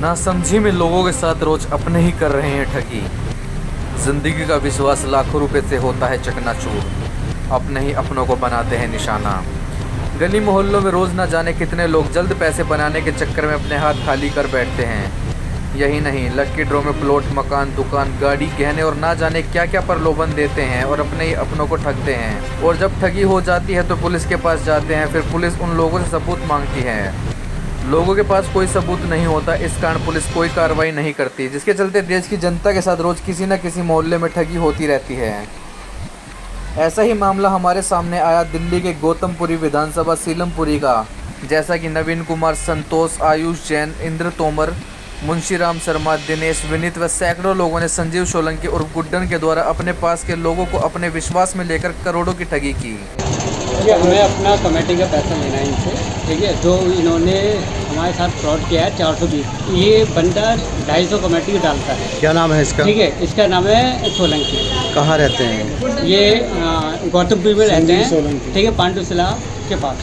नासमझी में लोगों के साथ रोज अपने ही कर रहे हैं ठगी। जिंदगी का विश्वास लाखों रुपए से होता है चकनाचूर, अपने ही अपनों को बनाते हैं निशाना। गली मोहल्लों में रोज ना जाने कितने लोग जल्द पैसे बनाने के चक्कर में अपने हाथ खाली कर बैठते हैं। यही नहीं, लक्की ड्रॉ में प्लॉट, मकान, दुकान, गाड़ी, गहने और ना जाने क्या क्या प्रलोभन देते हैं और अपने ही अपनों को ठगते हैं। और जब ठगी हो जाती है तो पुलिस के पास जाते हैं। फिर पुलिस उन लोगों से सबूत मांगती है। लोगों के पास कोई सबूत नहीं होता, इस कारण पुलिस कोई कार्रवाई नहीं करती, जिसके चलते देश की जनता के साथ रोज किसी न किसी मोहल्ले में ठगी होती रहती है। ऐसा ही मामला हमारे सामने आया दिल्ली के गौतमपुरी विधानसभा सीलमपुरी का। जैसा कि नवीन कुमार, संतोष, आयुष जैन, इंद्र तोमर, मुंशीराम शर्मा, दिनेश, विनीत व सैकड़ों लोगों ने संजीव सोलंकी उर्फ गुड्डन के द्वारा अपने पास के लोगों को अपने विश्वास में लेकर करोड़ों की ठगी की। हमें अपना कमेटी का पैसा लेना है इनसे, ठीक है। जो इन्होंने हमारे साथ फ्रॉड किया है 420, ये बंदा 250 कमेटी का डालता है। क्या नाम है इसका? ठीक है, इसका नाम है सोलंकी। कहाँ रहते हैं ये गौतमपुर में रहते हैं, ठीक है, पांडुशिला के पास।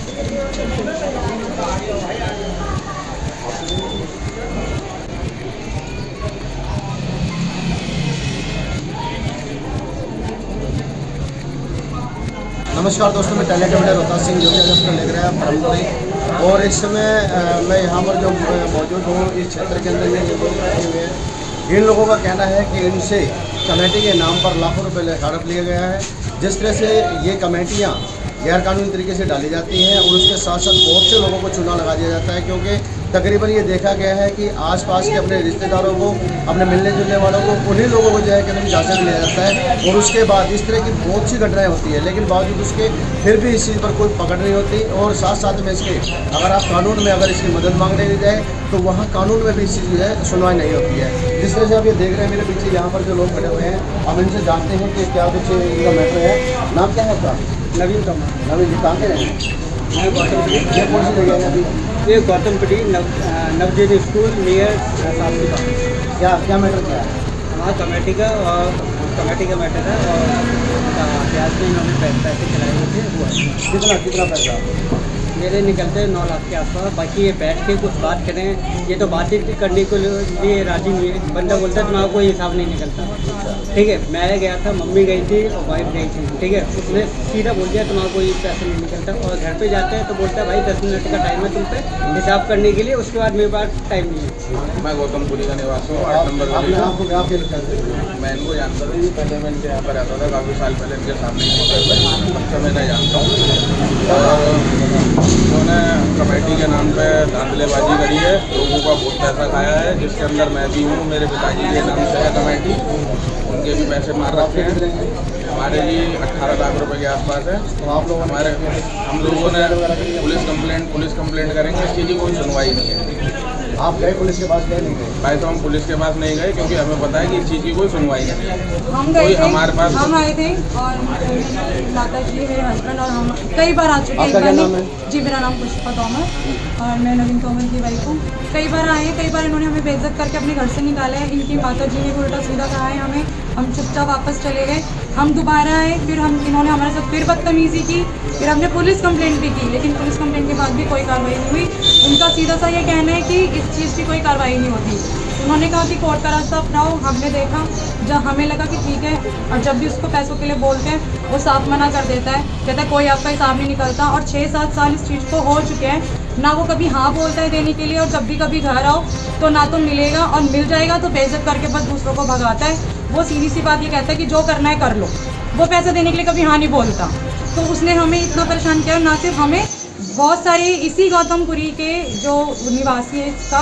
नमस्कार दोस्तों, मैं टैलेंट मीडिया रोहतास सिंह जो कि आज आपको लेकर आया परमपुरी। और इस समय मैं यहाँ पर जो मौजूद हूँ इस क्षेत्र के अंदर ये लोग बैठे हुए हैं। इन लोगों का कहना है कि इनसे कमेटी के नाम पर लाखों रुपए हड़प लिया गया है। जिस तरह से ये कमेटियाँ गैरकानूनी तरीके से डाली जाती हैं और उसके साथ साथ बहुत से लोगों को चूना लगा दिया जाता है, क्योंकि तकरीबन ये देखा गया है कि आसपास के अपने रिश्तेदारों को, अपने मिलने जुलने वालों को, उन्हीं लोगों को जो है कि झांसे में लिया जाता है। और उसके बाद इस तरह की बहुत सी घटनाएं होती है, लेकिन बावजूद उसके फिर भी इस चीज़ पर कोई पकड़ नहीं होती। और साथ साथ में इसके अगर आप कानून में अगर इसकी मदद मांगने नहीं जाए तो वहाँ कानून में भी इस चीज़ जो है सुनवाई नहीं होती है। जिस तरह से आप ये देख रहे हैं मेरे पीछे यहाँ पर जो लोग खड़े हुए हैं, हम इनसे जानते हैं कि क्या कुछ इनका मैटर है। नाम क्या है आपका? नवीन तोमर। नवीन जी, कहाँ के हैं? मैं गौतमपुरी। ये कौन सी जगह है अभी? ये गौतमपुरी नवजीत स्कूल नियर शास्त्री का। क्या मैटर क्या है? हमारा कमेटी का मैटर है और ब्याज में इन्होंने पैसे चलाए हुए थे वो है। कितना पैसा? मेरे निकलते हैं 9 लाख के आसपास। बाकी ये बैठ के कुछ बात करें, ये तो बातचीत करने के लिए राजी नहीं है। बंदा बोलता है तुम्हारा कोई हिसाब नहीं निकलता, ठीक है। मैं गया था, मम्मी गई थी और वाइफ गई थी, ठीक है। उसने सीधा बोल दिया तुम्हारा कोई पैसा नहीं निकलता। और घर पे जाते हैं तो बोलता है भाई 10 मिनट का टाइम है तुम पे हिसाब करने के लिए, उसके बाद मेरे पास टाइम नहीं है। मैं गौतमपुरी का निवासी हूँ, 8 नंबर गली में। मैं इनको जानता था, पहले मैं इनके यहाँ पर रहता था काफ़ी साल पहले, इनके सामने ही होटल में, तब से मैं नहीं जानता हूँ। और उन्होंने कमेटी के नाम पे धांधलेबाजी करी है, लोगों का बहुत पैसा खाया है, जिसके अंदर मैं भी हूँ। मेरे पिताजी के नाम से है कमेटी, उनके भी पैसे मार रखे हैं। हमारे जी 18 लाख रुपए के आसपास है। हम लोगों ने पुलिस कंप्लेंट करेंगे, इस चीज़ की कोई सुनवाई नहीं है। आप गए पुलिस के पास? गए नहीं गए? भाई तो हम पुलिस के पास नहीं गए, क्योंकि हमें पता है कि इस चीज़ की कोई सुनवाई नहीं है। हम गए थे, हमारे पास हम आए थे और माता जी, मेरे हस्बैंड और हम कई बार आ चुके हैं। आपका क्या नाम है? जी, मेरा नाम पुष्पा तोमर और मैं नवीन तोमर की वाइफ हूँ। कई बार आए, कई बार इन्होंने हमें बेइज्जत करके अपने घर से निकाला है। इनकी माता जी ने उल्टा सीधा कहा है हमें, हम चुपचाप वापस चले गए। हम दोबारा आए, फिर इन्होंने हमारे साथ फिर बदतमीजी की, फिर हमने पुलिस कंप्लेंट भी की, लेकिन पुलिस कंप्लेंट के बाद भी कोई कार्रवाई नहीं हुई। उनका सीधा सा ये कहना है कि इस चीज़ की कोई कार्रवाई नहीं होती। उन्होंने कहा कि कोर्ट का रास्ता अपनाओ। हमने देखा, जब हमें लगा कि ठीक है, और जब भी उसको पैसों के लिए बोलते हैं वो साफ मना कर देता है, कहता है कोई आपका हिसाब नहीं निकलता। और 6-7 साल इस चीज़ को हो चुके हैं, ना वो कभी हाँ बोलता है देने के लिए, और जब भी कभी घर आओ तो ना तो मिलेगा, और मिल जाएगा तो बेइज्जत करके बस दूसरों को भगाता है। वो सीधी सी बात ये कहता है कि जो करना है कर लो। वो पैसा देने के लिए कभी हाँ नहीं बोलता। तो उसने हमें इतना परेशान किया, ना सिर्फ हमें, बहुत सारे इसी गौतमपुरी के जो निवासी है इसका,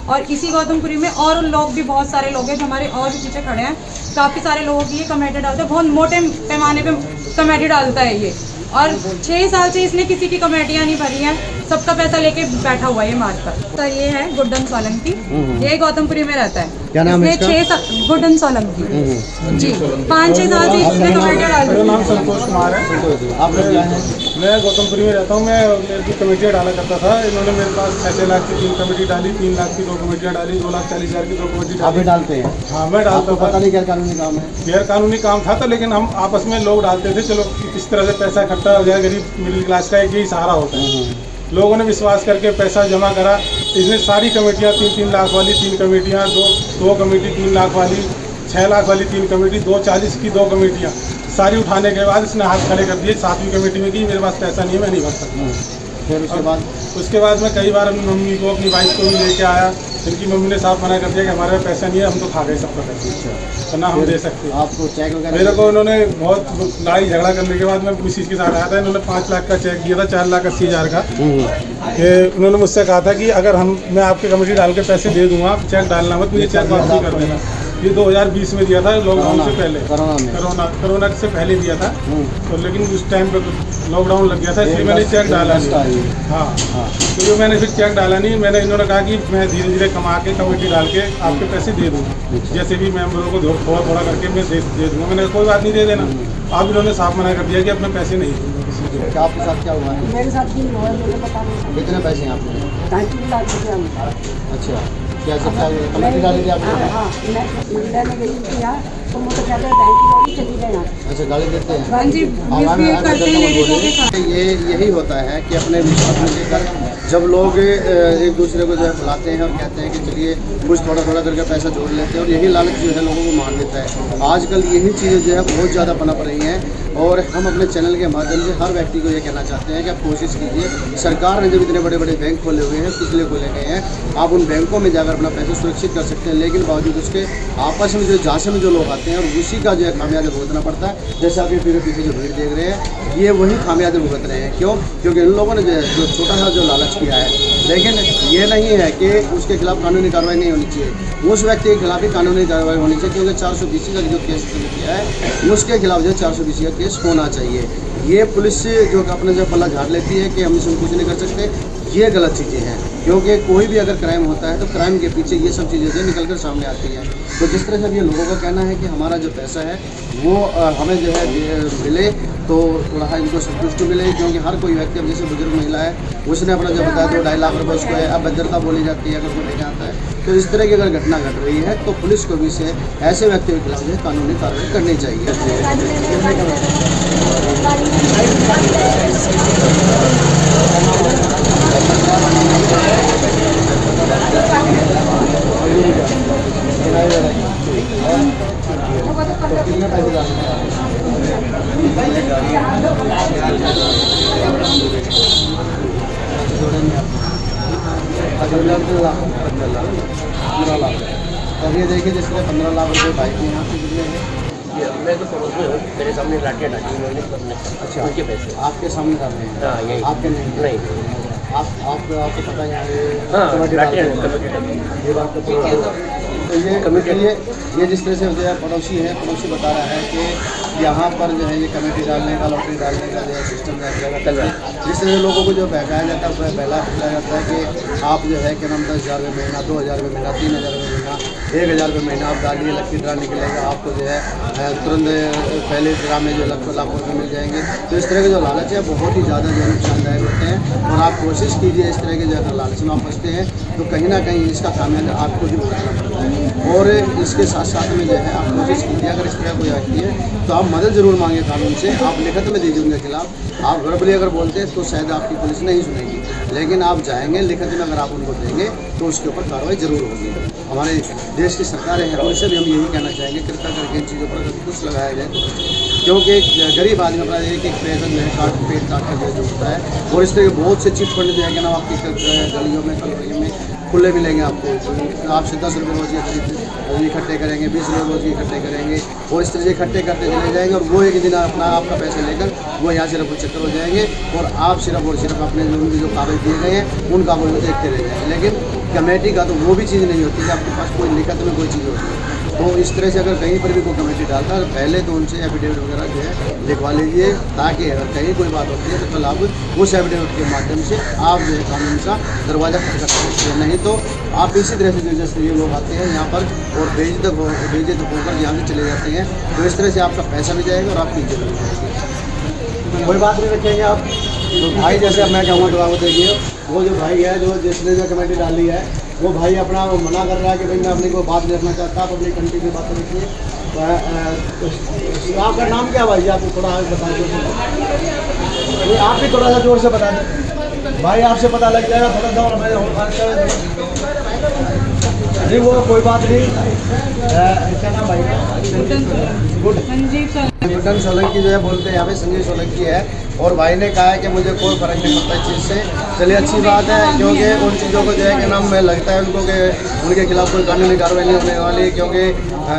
और इसी गौतमपुरी में और लोग भी, बहुत सारे लोग हैं जो हमारे और भी पीछे खड़े हैं। काफ़ी सारे लोगों की ये कमेटी डालते हैं, बहुत मोटे पैमाने पे कमेटी डालता है ये। और 6 साल से इसने किसी की कमेटियाँ नहीं भरी हैं, सबका पैसा लेके बैठा हुआ है ये मार्च पर। तो ये है गुड्डन सोलंकी, ये गौतमपुरी में रहता है। क्या नाम है इसने गुड्डन सोलंकी जी, 5-6 साल से इसने कमेटियाँ डाली। मेरा नाम संतोष कुमार है। आप लोग क्या हैं? मैं गौतमपुरी में रहता हूँ। मैं मेरे की कमेटियाँ डाला करता था। इन्होंने मेरे पास 6 लाख की 3 कमेटी डाली, 3 लाख की 2 कमेटियाँ डाली, 2,40,000 की 2 कमेटी आप भी डाली। डालते हैं? हाँ, मैं डालता पता था। नहीं क्या कानूनी काम है? गैर कानूनी काम था, लेकिन हम आपस में लोग डालते थे, चलो किस तरह से पैसा इकट्ठा हो जाए। गरीब मिडिल क्लास का एक ही सहारा होता है। लोगों ने विश्वास करके पैसा जमा करा, इसने सारी कमेटियाँ 3-3 लाख वाली 3 कमेटियाँ, दो कमेटी 3 लाख वाली, 6 लाख वाली 3 कमेटी, 240 की 2 कमेटियाँ सारी उठाने के बाद इसने हाथ खड़े कर दिए 7वीं कमेटी में कि मेरे पास पैसा नहीं है, मैं नहीं भर सकता। फिर उसके बाद मैं कई बार अपनी मम्मी को अपनी वाइफ को भी लेके आया, इनकी मम्मी ने साफ मना कर दिया कि हमारे पास पैसा नहीं है, हम तो खा गए सबका पैसा, तो ना हम दे सकते। आपको चेक वगैरह मेरे को उन्होंने बहुत लड़ाई झगड़ा करने के बाद मैं मिसिस के साथ आया था, इन्होंने 5 लाख का चेक दिया था, 4,80,000 का। कि उन्होंने मुझसे कहा था कि अगर मैं आपके कमेटी डाल के पैसे दे दूंगा, आप चेक डालना मत, मुझे चेक वापसी कर देना। ये 2020 में दिया था, लॉकडाउन से पहले, कोरोना से पहले दिया था, तो लेकिन उस टाइम पे लॉकडाउन लग गया था, इसलिए मैंने चेक डाला नहीं। हाँ, तो मैंने फिर चेक डाला नहीं। मैंने इन्होंने कहा कि मैं धीरे धीरे कमा के कमेटी डाल के आपके पैसे दे दूँगा, जैसे भी मेम्बरों को थोड़ा थोड़ा करके मैं दे दूँगा। मैंने कोई बात नहीं, दे देना। अब इन्होंने साफ मना कर दिया कि अपने पैसे नहीं दूँगा किसी को। आपके साथ क्या हुआ है? मेरे साथ भी हुआ है, मुझे पता नहीं। कितने पैसे हैं आपके? 3 लाख रुपया। अच्छा, क्या सबका कमेटी डाली थी आपने? हाँ, मैं मीडिया में गई थी यहाँ, तो मुझे कहते हैं बैंक की गाड़ी चली गए यहाँ। अच्छा, गाड़ी देते हैं? हाँ जी, मिसबिहेव करते हैं लेडीजों के साथ। ये यही होता है कि अपने विश्वास में लेकर जब लोग एक दूसरे को जो है बुलाते हैं और कहते हैं कि चलिए कुछ थोड़ा थोड़ा करके पैसा जोड़ लेते हैं, और यही लालच जो है लोगों को मान देता है। आजकल यही चीज़ें जो है बहुत ज़्यादा पनप रही हैं, और हम अपने चैनल के माध्यम से हर व्यक्ति को ये कहना चाहते हैं कि आप कोशिश कीजिए। सरकार ने जब इतने बड़े बड़े बैंक खोले हुए हैं, किस लिए खोले गए हैं, आप उन बैंकों में जाकर अपना पैसा सुरक्षित कर सकते हैं, लेकिन बावजूद उसके आपस में जो जांच में जो लोग आते हैं और उसी का जो है खामियाजा भुगतना पड़ता है। जैसे आप ये पीछे जो भीड़ देख रहे हैं, ये वही खामियाजा भुगत रहे हैं। क्यों? क्योंकि इन लोगों ने जो छोटा सा जो लालच किया है, लेकिन ये नहीं है कि उसके खिलाफ कानूनी कार्रवाई नहीं होनी चाहिए। उस व्यक्ति के खिलाफ ही कानूनी कार्रवाई होनी चाहिए, क्योंकि 420 का जो केस किया है उसके खिलाफ जो 420 का केस होना चाहिए। ये पुलिस जो अपने जो पल्ला झाड़ लेती है कि हम इसमें कुछ नहीं कर सकते, ये गलत चीज़ें हैं। क्योंकि कोई भी अगर क्राइम होता है तो क्राइम के पीछे ये सब चीज़ें जो निकल कर सामने आती हैं। तो जिस तरह से ये लोगों का कहना है कि हमारा जो पैसा है वो हमें जो है मिले, तो थोड़ा इनको संतुष्टि मिले, क्योंकि हर कोई व्यक्ति, अब जैसे बुजुर्ग महिला है, उसने अपना जो बताया 2-2.5 लाख रुपये उसको है, अब भद्रता बोली जाती है अगर कोई लेके आता है। तो इस तरह की अगर घटना घट रही है तो पुलिस को भी से ऐसे व्यक्तियों के खिलाफ जो है कानूनी कार्रवाई करनी चाहिए। कितने पैसे डालने हैं? अब ये देखिए, जिस तरह 15 लाख रुपये भाई के यहाँ से कितने हैं? मैं तो समझ रहा हूँ, मेरे सामने लाठियाँ डाली उन्होंने। अच्छा, उनके पैसे आपके सामने कर रहे हैं? हाँ, यही। आपके नहीं? आपको पता है यहाँ हाँ, कमेटी लाठियाँ डालते हैं। ये बात तो ये जिस तरह से जो है पड़ोसी बता रहा है कि यहाँ पर जो है ये कमेटी डालने का, लॉटरी डालने का जो है सिस्टम चल रहा है। जिस तरह से लोगों को जो बहकाया जाता है, उसमें पहला बताया जाता है कि आप जो है कि नाम 10,000 रुपये महीना, 2,000 रुपये महीना, 3,000 रुपये महीना, 1,000 रुपये महीना आप डालिए, लक्की ड्रा निकलेगा, आपको जो है तुरंत पहले ड्रा में जो लाखों रुपये मिल जाएंगे। तो इस तरह के जो लालच है बहुत ही ज़्यादा जो है नुकसानदायक होते हैं, और आप कोशिश कीजिए इस तरह के जो है लालच में आप फंसते हैं तो कहीं ना कहीं इसका खामियाजा आपको भी भुगतना पड़ता है। और इसके साथ साथ में जो है आप कोशिश कीजिए, अगर इस तरह कोई व्यक्ति है तो आप मदद ज़रूर मांगे कानून से, आप लिखित में दीजिए उनके खिलाफ। आप वर्बली अगर बोलते हैं तो शायद आपकी पुलिस नहीं सुनेगी, लेकिन आप जाएंगे लिखित में अगर आप उनको देंगे तो उसके ऊपर कार्रवाई जरूर होगी। हमारे देश की सरकारें हैं, उनसे भी हम यही कहना चाहेंगे, कृपया करके इन चीज़ों पर कुछ लगाया जाए, क्योंकि गरीब आदमी अपना एक पैसा जो है पेट काट कर जो होता है। और इस तरह के बहुत से चिट फंड जो है कि ना आपकी गलियों में कलोनियों में खुले मिलेंगे आपको। तो आपसे 10 रुपये रोज इकट्ठे करेंगे, 20 रुपये रोज इकट्ठे करेंगे, और इस तरह से इकट्ठे करते चले जाएंगे, और वो एक दिन अपना आपका पैसा लेकर वो यहाँ सिर्फ चक्कर हो जाएंगे, और आप सिर्फ और सिर्फ अपने जो कागज दिए गए हैं उन कागजों को देखते रह जाएंगे। लेकिन कमेटी का तो वो भी चीज़ नहीं होती कि आपके पास कोई लिखत में कोई चीज़ होती है। तो इस तरह से अगर कहीं पर भी कोई कमेटी डालता है, पहले तो उनसे एफिडेविट वगैरह जो है लिखवा लीजिए, ताकि अगर कहीं कोई बात होती है तो कल आप उस एफिडेविट के माध्यम से आप जो है कानून का दरवाज़ा खटखटा सकते हैं। नहीं तो आप इसी तरह से जैसे ये लोग आते हैं यहाँ पर और बेइज्जत होकर यहाँ से चले जाते हैं, तो इस तरह से आपका पैसा भी जाएगा और आपकी इज्जत भी जाएगी। कोई बात नहीं रखेंगे आप तो भाई, जैसे मैं कहूँगा तो आप देखिए, वो जो भाई है जो जिसने जो कमेटी डाली है, वो भाई अपना वो मना कर रहा है कि भाई मैं अपनी कोई बात नहीं रखना चाहता, आप अपनी कंट्री की बात रखिए। आपका नाम क्या भाई? आप थोड़ा बता दो, आप भी थोड़ा सा जोर से बता दें। भाई आपसे पता लग जाएगा थोड़ा सा और मैं नहीं वो कोई बात नहीं। क्या नाम भाई संजीव सर। गुड्डन सोलंकी जो है बोलते हैं यहाँ पे संजीव सोलंकी है और भाई ने कहा है कि मुझे कोई फर्क नहीं पड़ता इस चीज़ से। चलिए अच्छी बात है क्योंकि उन चीज़ों को जो है कि नाम में लगता है उनको कि उनके खिलाफ कोई कानूनी कार्रवाई नहीं होने वाली, क्योंकि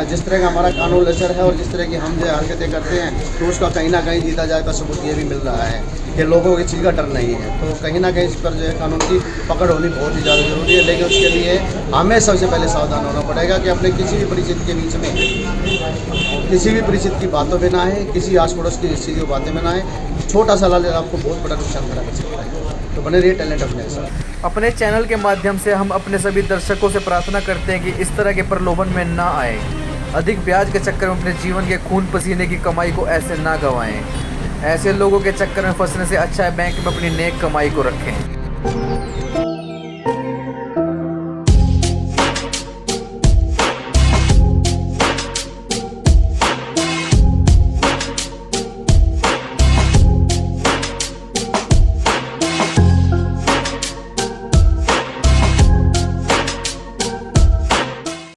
जिस तरह का हमारा कानून लेचर है और जिस तरह की हम जो हरकतें करते हैं तो उसका कहीं ना कहीं जीता जाए का सबूत ये भी मिल रहा है कि लोगों की चीज़ का डर नहीं है। तो कहीं ना कहीं इस पर जो है कानून की पकड़ होनी बहुत ही ज़्यादा ज़रूरी है, लेकिन उसके लिए हमें सबसे पहले सावधान होना पड़ेगा कि अपने किसी भी परिचित के बीच में किसी भी परिचित की बातों में ना आए, किसी आस पड़ोस की इस चीज़ की बातें में ना आए। छोटा सा लालच आपको बहुत बड़ा नुकसान करा कर सकता है। तो बने रहिए टैलेंट अपने साथ। अपने चैनल के माध्यम से हम अपने सभी दर्शकों से प्रार्थना करते हैं कि इस तरह के प्रलोभन में ना आए, अधिक ब्याज के चक्कर में अपने जीवन के खून पसीने की कमाई को ऐसे ना गंवाएं। ऐसे लोगों के चक्कर में फंसने से अच्छा है बैंक में अपनी नेक कमाई को रखें।